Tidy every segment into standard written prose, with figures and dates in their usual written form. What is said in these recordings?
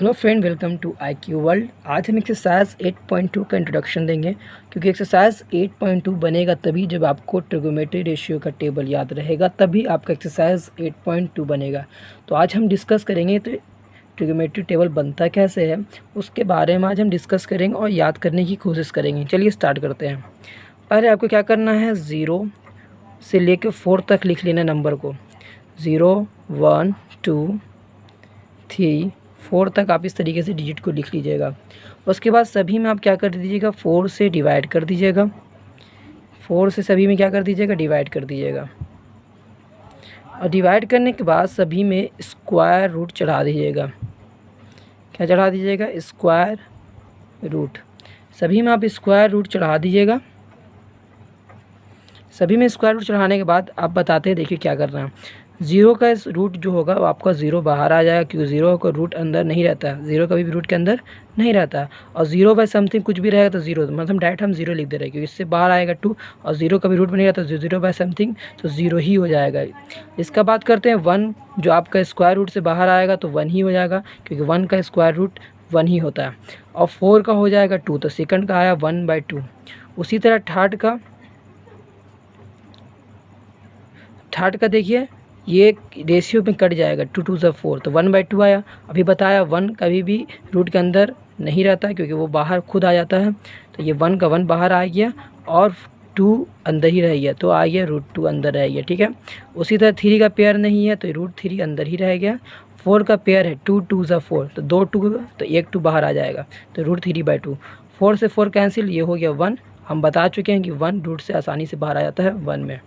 Hello friend, welcome to IQ world. आज हम exercise 8.2 का इंट्रोडक्शन देंगे, क्योंकि एक्सरसाइज 8.2 बनेगा तभी जब आपको ट्रिगोनोमेट्री रेशियो का टेबल याद रहेगा, तभी आपका एक्सरसाइज 8.2 बनेगा। तो आज हम डिस्कस करेंगे तो ट्रिगोनोमेट्री टेबल बनता कैसे है, उसके बारे में आज हम डिस्कस करेंगे और याद करने की कोशिश करेंगे। चलिए स्टार्ट करते हैं। पहले आपको क्या करना है, 0 से लेकर 4 तक लिख लेना नंबर को। 0 1 2 3 4 तक आप इस तरीके से डिजिट को लिख लीजिएगा। उसके बाद सभी में आप क्या कर दीजिएगा, 4 से डिवाइड कर दीजिएगा। 4 से सभी में क्या कर दीजिएगा, डिवाइड कर दीजिएगा। और डिवाइड करने के बाद सभी में स्क्वायर रूट चढ़ा दीजिएगा। क्या चढ़ा दीजिएगा, स्क्वायर रूट। सभी में आप स्क्वायर रूट चढ़ा दीजिएगा। सभी में स्क्वायर रूट चढ़ाने के बाद आप बताते हैं, देखिए क्या करना है। 0 का रूट जो होगा वो आपका 0 बाहर आ जाएगा, क्योंकि 0 का रूट अंदर नहीं रहता है। 0 कभी भी रूट के अंदर नहीं रहता है। और 0 बाय समथिंग कुछ भी रहेगा तो 0, मतलब डायरेक्ट हम 0 लिख दे रहे हैं, क्योंकि इससे बाहर आएगा 2 और 0 कभी रूट में नहीं रहता, 0 बाय समथिंग तो 0 ही हो जाएगा। इसका बात करते हैं 1, जो आपका स्क्वायर रूट से बाहर आएगा तो 1 ही हो जाएगा, क्योंकि 1 का स्क्वायर रूट 1 ही होता है। और 4 का हो जाएगा 2, तो सेकंड का आया 1/2। उसी तरह थर्ड का देखिए, ये रेशियो में कट जाएगा, 2 2 4, तो 1/2 आया। अभी बताया 1 कभी भी रूट के अंदर नहीं रहता है, क्योंकि वो बाहर खुद आ जाता है। तो ये 1 का 1 बाहर आ गया और 2 अंदर ही रह गया, तो आ गया √2 अंदर रह गया, ठीक है। उसी तरह 3 का पेयर नहीं है तो √3 अंदर ही रह गया। 4 का पेयर है, 2 2 4, तो 2 2 तो 1 2 बाहर आ जाएगा, तो √3/2। 4 से 4 कैंसिल, ये हो गया 1। हम बता चुके हैं कि 1 रूट से आसानी से बाहर आ जाता है 1 में।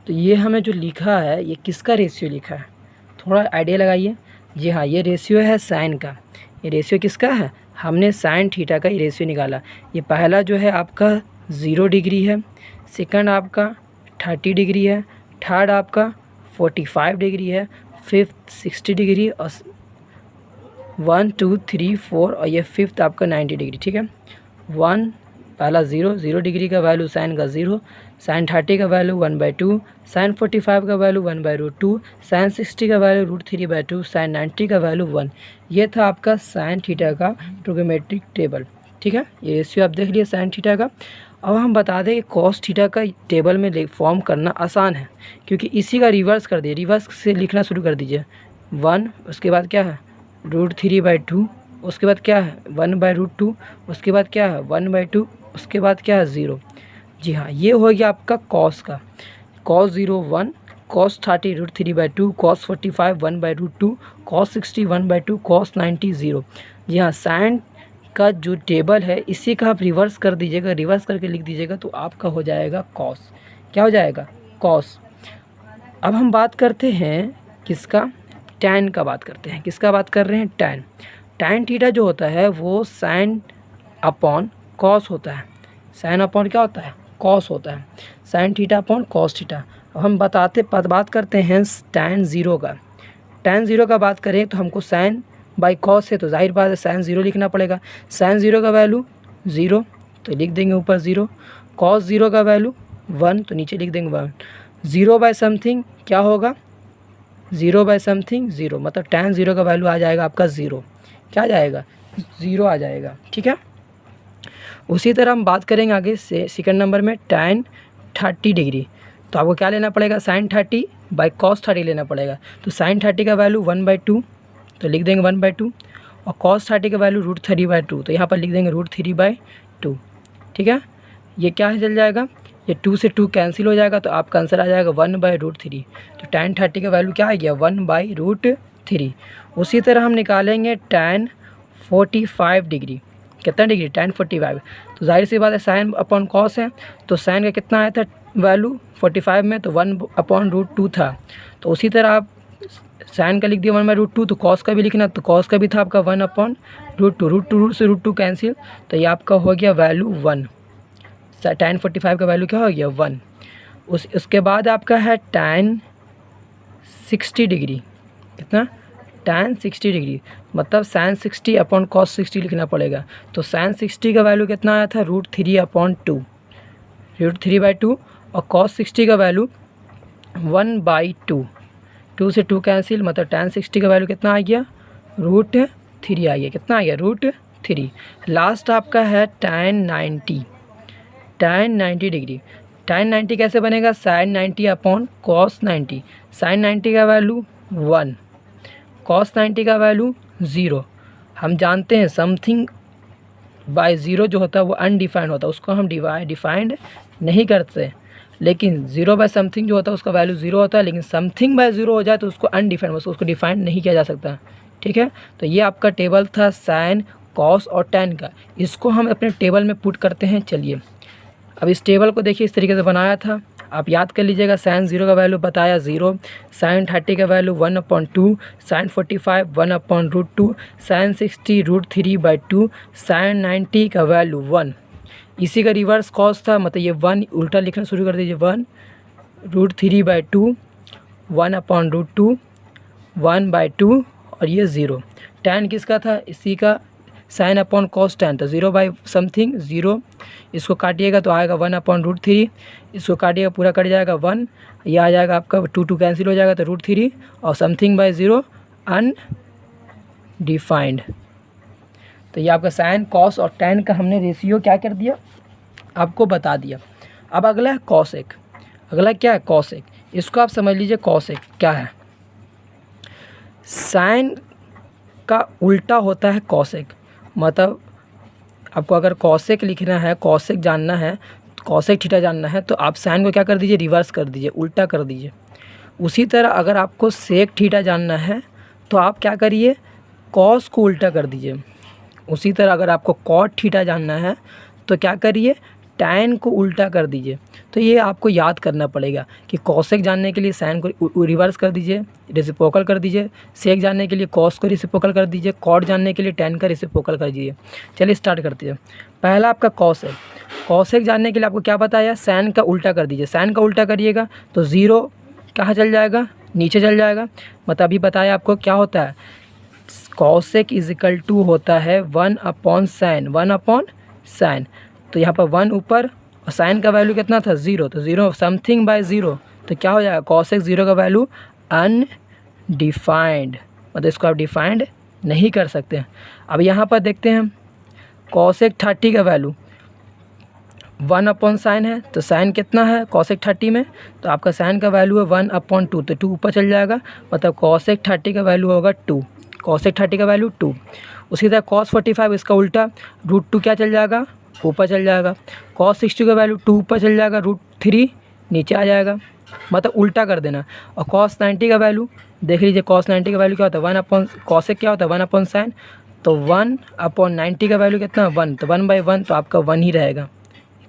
तो ये हमें जो लिखा है, ये किसका रेशियो लिखा है, थोड़ा आइडिया लगाइए। जी हाँ, ये रेशियो है साइन का। ये रेशियो किसका है, हमने साइन थीटा का ये रेशियो निकाला। ये पहला जो है आपका 0 डिग्री है, सेकंड आपका 30 डिग्री है, थर्ड आपका 45 डिग्री है, फिफ्थ 60 डिग्री, और 1 2 3 4, और ये फिफ्थ आपका 90 डिग्री, ठीक है। 1 पहला 0 डिग्री का वैल्यू साइन का 0, साइन 30 का वैल्यू 1/2, साइन 45 का वैल्यू 1/√2, साइन 60 का वैल्यू √3/2, साइन 90 का वैल्यू 1। ये था आपका साइन थीटा का ट्रिगोनोमेट्रिक टेबल, ठीक है। ये रेशियो आप देख लिए साइन थीटा का। अब हम बता दें कि कॉस थीटा का टेबल में फॉर्म करना आसान है, क्योंकि इसी का रिवर्स कर दिए। रिवर्स से लिखना शुरू कर दीजिए। 1, उसके बाद क्या है √3/2, उसके बाद क्या है 1/√2, उसके बाद क्या है 1/2, उसके बाद क्या है 0। जी हाँ, ये हो गया आपका कॉस का। Cos 0 1, cos 30 √3/2, cos 45 1/√2, cos 60 1/2, cos 90 0। जी हाँ, साइन का जो टेबल है इसी का आप रिवर्स कर दीजिएगा, रिवर्स करके लिख दीजिएगा, तो आपका हो जाएगा कॉस। क्या हो जाएगा, कॉस। अब हम बात करते हैं किसका, टैन का बात करते हैं। किसका बात कर रहे हैं, टैन। टैन थीटा जो होता है वो साइन अपॉन कॉस होता है। साइन अपॉन क्या होता है, कॉस होता है। Sine theta upon cos theta. अब हम बात करते हैं टैन 0 का। टैन 0 का बात करें तो हमको साइन बाई कॉस है, तो जाहिर बात है साइन 0 लिखना पड़ेगा। साइन 0 का वैल्यू 0, तो लिख देंगे ऊपर 0। कॉस 0 का वैल्यू 1, तो नीचे लिख देंगे 1। 0 बाय समथिंग क्या होगा, 0 बाय समथिंग 0, मतलब टैन 0 का वैल्यू आ जाएगा आपका 0। क्या आ जाएगा, 0 आ जाएगा, ठीक है। उसी तरह हम बात करेंगे आगे से सेकंड नंबर में टैन 30 डिग्री। तो आपको क्या लेना पड़ेगा, साइन 30 बाई कॉस 30 लेना पड़ेगा। तो साइन 30 का वैल्यू 1/2, तो लिख देंगे 1/2, और कॉस 30 का वैल्यू √3/2, तो यहाँ पर लिख देंगे √3/2, ठीक है। ये क्या है, चल जाएगा, ये 2 से 2 कैंसिल हो जाएगा, तो आपका आंसर आ जाएगा 1/√3। तो टैन 30 का वैल्यू क्या आ गया, 1/√3। उसी तरह हम निकालेंगे टैन 45 डिग्री। कितना डिग्री, टैन 45, तो जाहिर सी बात है साइन अपॉन कॉस है, तो साइन का कितना आया था वैल्यू 45 में, तो 1/√2 था। तो उसी तरह आप साइन का लिख दिया 1/√2, तो कॉस का भी लिखना, तो कॉस का भी था आपका 1/√2। √2 से √2 कैंसिल, तो ये आपका हो गया वैल्यू 1। टैन 45 का वैल्यू क्या हो गया, 1। उसके बाद आपका है टैन 60 डिग्री। कितना, टैन 60 डिग्री, मतलब साइन 60 अपॉन कॉस 60 लिखना पड़ेगा। तो साइन 60 का वैल्यू कितना आया था, √3/2, √3/2, और कॉस 60 का वैल्यू 1/2। 2 से 2 कैंसिल, मतलब टैन 60 का वैल्यू कितना आ गया, 3 आ गया। कितना आ गया? √3। लास्ट आपका है tan 90 डिग्री। tan 90 कैसे बनेगा? sin 90 upon cos 90। sin 90 का वैल्यू 1, cos 90 का वैल्यू 0। हम जानते हैं समथिंग बाय 0 जो होता है वो अनडिफाइंड होता है, उसको हम डिफाइंड नहीं करते। लेकिन 0 बाय समथिंग जो होता है उसका वैल्यू 0 होता है, लेकिन समथिंग बाय 0 हो जाए तो उसको अनडिफाइंड, उसको डिफाइंड नहीं किया जा सकता। ठीक है, तो ये आपका टेबल था साइन, कॉस और tan का। इसको हम अपने टेबल में पुट करते हैं। चलिए अब इस टेबल को देखिए, इस तरीके से बनाया था, आप याद कर लीजिएगा। sin 0 का वैल्यू बताया 0, sin 30 का वैल्यू 1/2, sin 45 1/√2, sin 60 √3/2, sin 90 का वैल्यू 1। इसी का रिवर्स कॉस था, मतलब ये 1 उल्टा लिखना शुरू कर दीजिए। 1 √3/2, 1/√2, 1/2 और ये 0। tan किसका था? इसी का sin अपॉन cos tan था, 0 बाई समथिंग 0। इसको काटिएगा तो आएगा 1/√3, इसको काटिएगा पूरा कट जाएगा 1, ये आ जाएगा आपका 2 कैंसिल हो जाएगा तो √3 और समथिंग बाई 0 अनडिफाइंड। तो ये आपका sin, cos और tan का हमने रेशियो क्या कर दिया? आपको बता दिया। अब अगला है cosec। अगला क्या है? cosec। इसको आप समझ लीजिए cosec क्या है। sin का उल्टा होता है cosec। मतलब आपको अगर cosec लिखना है, cosec जानना है, cosec थीटा जानना है, तो आप sin को क्या कर दीजिए? रिवर्स कर दीजिए, उल्टा कर दीजिए। उसी तरह अगर आपको sec थीटा जानना है तो आप क्या करिए? cos को उल्टा कर दीजिए। उसी तरह अगर आपको cot थीटा जानना है तो क्या करिए? tan को उल्टा कर दीजिए। तो ये आपको याद करना पड़ेगा कि cosec जानने के लिए sin को रिवर्स कर दीजिए, रेसिप्रोकल कर दीजिए। sec जानने के लिए cos को रेसिप्रोकल कर दीजिए। cot जानने के लिए tan का रेसिप्रोकल कर दीजिए। चलिए स्टार्ट करते हैं। पहला आपका cosec। cosec जानने के लिए आपको क्या बताया? sin का उल्टा कर दीजिए। sin का उल्टा करिएगा तो 0 कहाँ चल जाएगा? नीचे चल जाएगा। मतलब अभी बताया आपको क्या होता है, cosec = होता है 1/sin, 1/sin। तो यहाँ पर 1 ऊपर और sin का वैल्यू कितना था? 0। तो 0 समथिंग बाय 0, तो क्या हो जाएगा? cosec 0 का वैल्यू अनडिफाइंड, मतलब इसको आप डिफाइंड नहीं कर सकते। अब यहाँ पर देखते हैं cosec 30 का वैल्यू 1/sin है, तो sin कितना है cosec 30 में? तो आपका sin का वैल्यू है 1/2, तो 2 ऊपर चल जाएगा, मतलब cosec 30 का वैल्यू होगा 2। cosec 30 का वैल्यू 2। उसी तरह cos 45 इसका उल्टा √2 क्या चल जाएगा? ऊपर चल जाएगा। cos 60 का वैल्यू 2 ऊपर चल जाएगा, √3 नीचे आ जाएगा, मतलब उल्टा कर देना। और cos 90 का वैल्यू देख लीजिए, cos 90 का वैल्यू क्या होता है? cosec क्या होता है? 1/sin। तो 1/90 का वैल्यू कितना? 1, तो 1/1, तो आपका 1 ही रहेगा।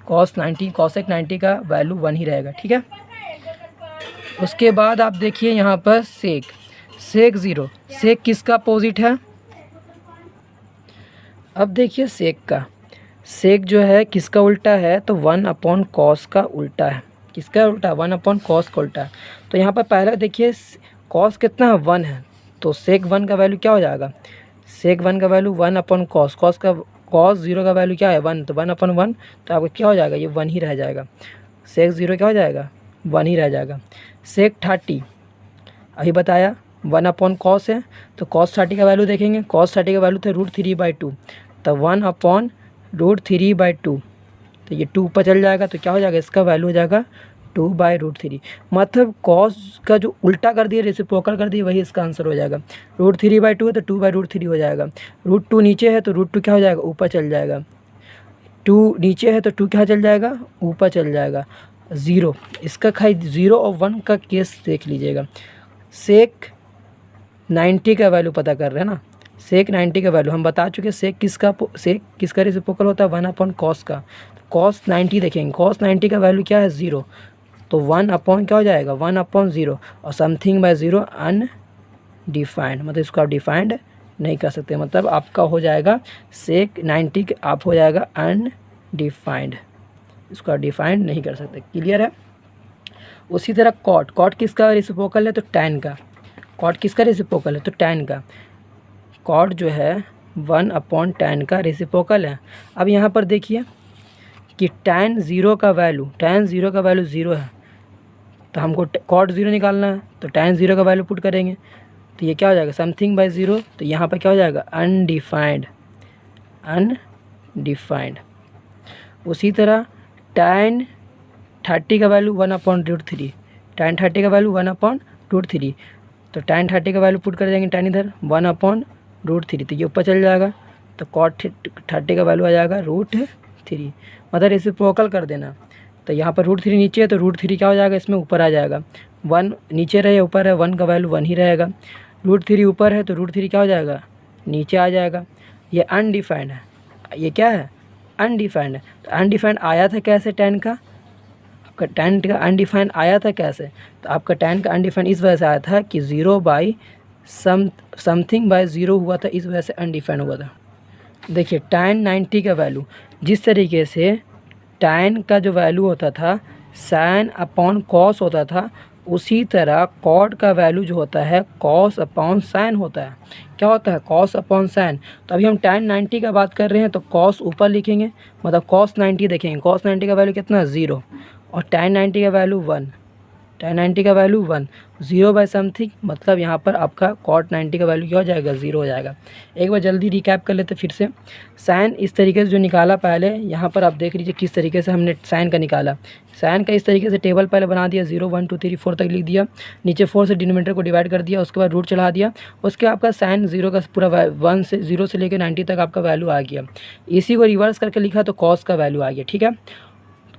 cosec 90 का वैल्यू 1 ही रहेगा। ठीक है, उसके बाद आप देखिए यहाँ पर sec 0। sec किसका अपोजिट है? अब देखिए sec जो है किसका उल्टा है? तो 1/cos का उल्टा है। किसका उल्टा? 1/cos का उल्टा है। तो यहाँ पर पहले देखिए cos कितना है? 1 है, तो sec 1 का वैल्यू क्या हो जाएगा? sec 1 का वैल्यू 1/cos, cos 0 का वैल्यू क्या है? 1, तो 1/1, तो आपको क्या हो जाएगा? ये 1 ही रह जाएगा। sec 0 क्या हो जाएगा? 1 ही रह जाएगा। sec 30 अभी बताया 1/cos है, तो cos 30 का वैल्यू देखेंगे, cos 30 का वैल्यू था √3/2, तो 1/√3/2, तो ये 2 ऊपर चल जाएगा, तो क्या हो जाएगा? इसका वैल्यू हो जाएगा 2/√3। मतलब cos का जो उल्टा कर दिए, रेसिप्रोकल कर दिए, वही इसका आंसर हो जाएगा। √3/2 है तो 2/√3 हो जाएगा। √2 नीचे है तो √2 क्या हो जाएगा? ऊपर चल जाएगा। 2 नीचे है तो 2 क्या चल जाएगा? ऊपर चल जाएगा। 0 इसका 0 और 1 का केस देख लीजिएगा। sec 90 का वैल्यू पता कर रहे हैं ना, sec 90 का वैल्यू हम बता चुके। sec किसका रेसिप्रोकल होता है? 1/cos का। cos 90 देखेंगे, cos 90 का वैल्यू क्या है? 0, तो 1/ क्या हो जाएगा? 1/0 और समथिंग बाय 0 अनडिफाइंड, मतलब इसको आप डिफाइंड नहीं कर सकते। मतलब आपका हो जाएगा sec 90 आप हो जाएगा अनडिफाइंड, इसको आप डिफाइंड नहीं कर सकते। क्लियर है? उसी तरह cot किसका रेसिप्रोकल है? तो tan का। cot किसका रेसिप्रोकल है? तो tan का। cot जो है 1/tan का रेसिप्रोकल है। अब यहाँ पर देखिए कि tan 0 का वैल्यू 0 है, तो हमको cot 0 निकालना है, तो tan 0 का वैल्यू पुट करेंगे, तो ये क्या हो जाएगा समथिंग बाय ज़ीरो, तो यहाँ पर क्या हो जाएगा अनडिफाइंड। उसी तरह tan 30 का वैल्यू 1/√3, tan 30 का वैल्यू 1/√3, तो tan 30 का वैल्यू पुट कर देंगे tan इधर 1/√3, तो ये ऊपर चल जाएगा, तो cot 30 का वैल्यू आ जाएगा √3, मतलब रेसिप्रोकल कर देना। तो यहाँ पर √3 नीचे है तो √3 क्या हो जाएगा इसमें ऊपर आ जाएगा, 1 नीचे रहे ऊपर है 1 का वैल्यू 1 ही रहेगा, √3 ऊपर है तो √3 क्या हो जाएगा नीचे आ जाएगा। ये अनडिफाइंड है, ये क्या है अनडिफाइंड है। तो अनडिफाइंड आया था कैसे tan का, आपका tan का अनडिफाइंड आया था कैसे, तो आपका tan का अनडिफाइंड इस वजह से आया था कि 0 बाई समथिंग बाय 0 हुआ था, इस वजह से अनडिफाइंड हुआ था। देखिए tan 90 का वैल्यू जिस तरीके से tan का जो वैल्यू होता था sin अपॉन cos होता था, उसी तरह cot का वैल्यू जो होता है cos अपॉन sin होता है। क्या होता है cos अपॉन sin। तो अभी हम tan 90 का बात कर रहे हैं तो cos ऊपर लिखेंगे, मतलब cos 90 देखेंगे, cos 90 का वैल्यू कितना 0 और tan 90 का वैल्यू 1, tan 90 का वैल्यू 1, 0 बाय समथिंग, मतलब यहाँ पर आपका cot 90 का वैल्यू क्या हो जाएगा 0 हो जाएगा। एक बार जल्दी रिकैप कर लेते फिर से। साइन इस तरीके से जो निकाला पहले, यहाँ पर आप देख लीजिए किस तरीके से हमने साइन का निकाला। साइन का इस तरीके से टेबल पहले बना दिया, 0 1 2 3 4 तक लिख दिया, नीचे 4 से डिनोमिनेटर को डिवाइड कर दिया, उसके बाद रूट चढ़ा दिया, उसके आपका साइन 0 का पूरा 1 से 0 से लेकर 90 तक आपका वैल्यू आ गया। इसी को रिवर्स करके लिखा तो कॉस का वैल्यू आ गया, ठीक है,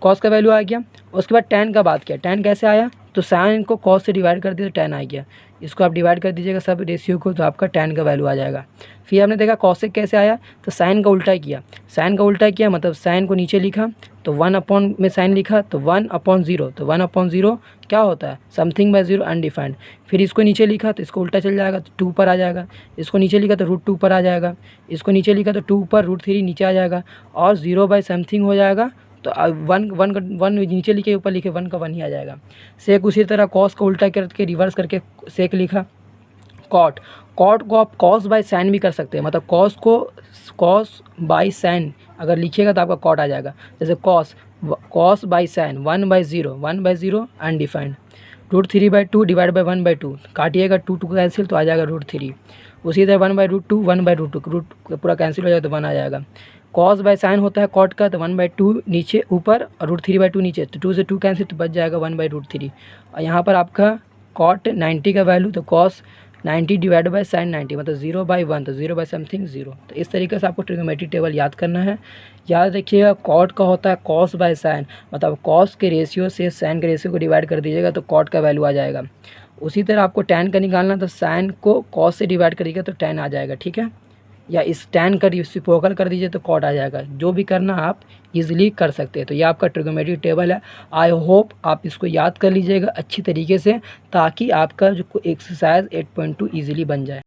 कॉस का वैल्यू आ गया। उसके बाद tan का बात किया, tan कैसे आया, तो साइन को कॉस से डिवाइड कर दिया तो tan आ गया, इसको आप डिवाइड कर दीजिएगा सब रेशियो को, तो आपका tan का वैल्यू आ जाएगा। फिर हमने देखा कॉसेक कैसे आया, तो साइन का उल्टा किया, साइन का उल्टा किया मतलब साइन को नीचे लिखा तो 1 अपॉन में साइन लिखा तो 1/0, तो 1/0 क्या होता है समथिंग बाय 0 अनडिफाइंड। फिर इसको नीचे लिखा तो इसको उल्टा चल जाएगा तो 2 पर आ जाएगा, इसको नीचे लिखा तो √2 पर आ जाएगा, इसको नीचे लिखा तो 2 पर √3 नीचे आ जाएगा, और 0 बाय समथिंग हो जाएगा, तो 1 नीचे लिखे ऊपर लिखे 1 का 1 ही आ जाएगा। सेक उसी तरह कॉस को उल्टा करके रिवर्स करके सेक लिखा। कॉट को आप कॉस बाय साइन भी कर सकते हैं, मतलब कॉस को कॉस बाय साइन अगर लिखिएगा तो आपका कॉट आ जाएगा। जैसे cos by sine 1/0 undefined, √3/2 divide by 1/2, काटिएगा 2 cancel तो आ जाएगा √3। उसी तरह 1/√2 1/√2 रूट पूरा कैंसिल हो जाएगा तो 1 आ जाएगा। कॉस बाय साइन होता है कॉट का, तो 1/2 नीचे ऊपर और √3/2 नीचे, तो 2 से 2 कैंसिल तो बच जाएगा 1/√3। और यहाँ पर आपका कॉट 90 का वैल्यू तो कॉस 90 डिवाइड बाय साइन 90, मतलब 0/1, तो 0 बाय समथिंग 0। तो इस तरीके से आपको ट्रिग्नोमेट्रिक टेबल याद करना है। याद रखिएगा कॉट का होता है कॉस बाय साइन, मतलब कॉस के रेशियो से साइन के रेशियो को डिवाइड कर दीजिएगा तो कॉट का वैल्यू आ जाएगा। उसी तरह आपको tan का निकालना तो साइन को कॉस से डिवाइड करिएगा तो tan आ जाएगा, ठीक है, या इस tan का रेसिप्रोकल कर दीजिए तो कॉट आ जाएगा। जो भी करना आप इजीली कर सकते हैं। तो ये आपका ट्रिग्नोमेट्रिक टेबल है। आई होप आप इसको याद कर लीजिएगा अच्छी तरीके से, ताकि आपका जो एक्सरसाइज 8.2 ईजिली बन जाए।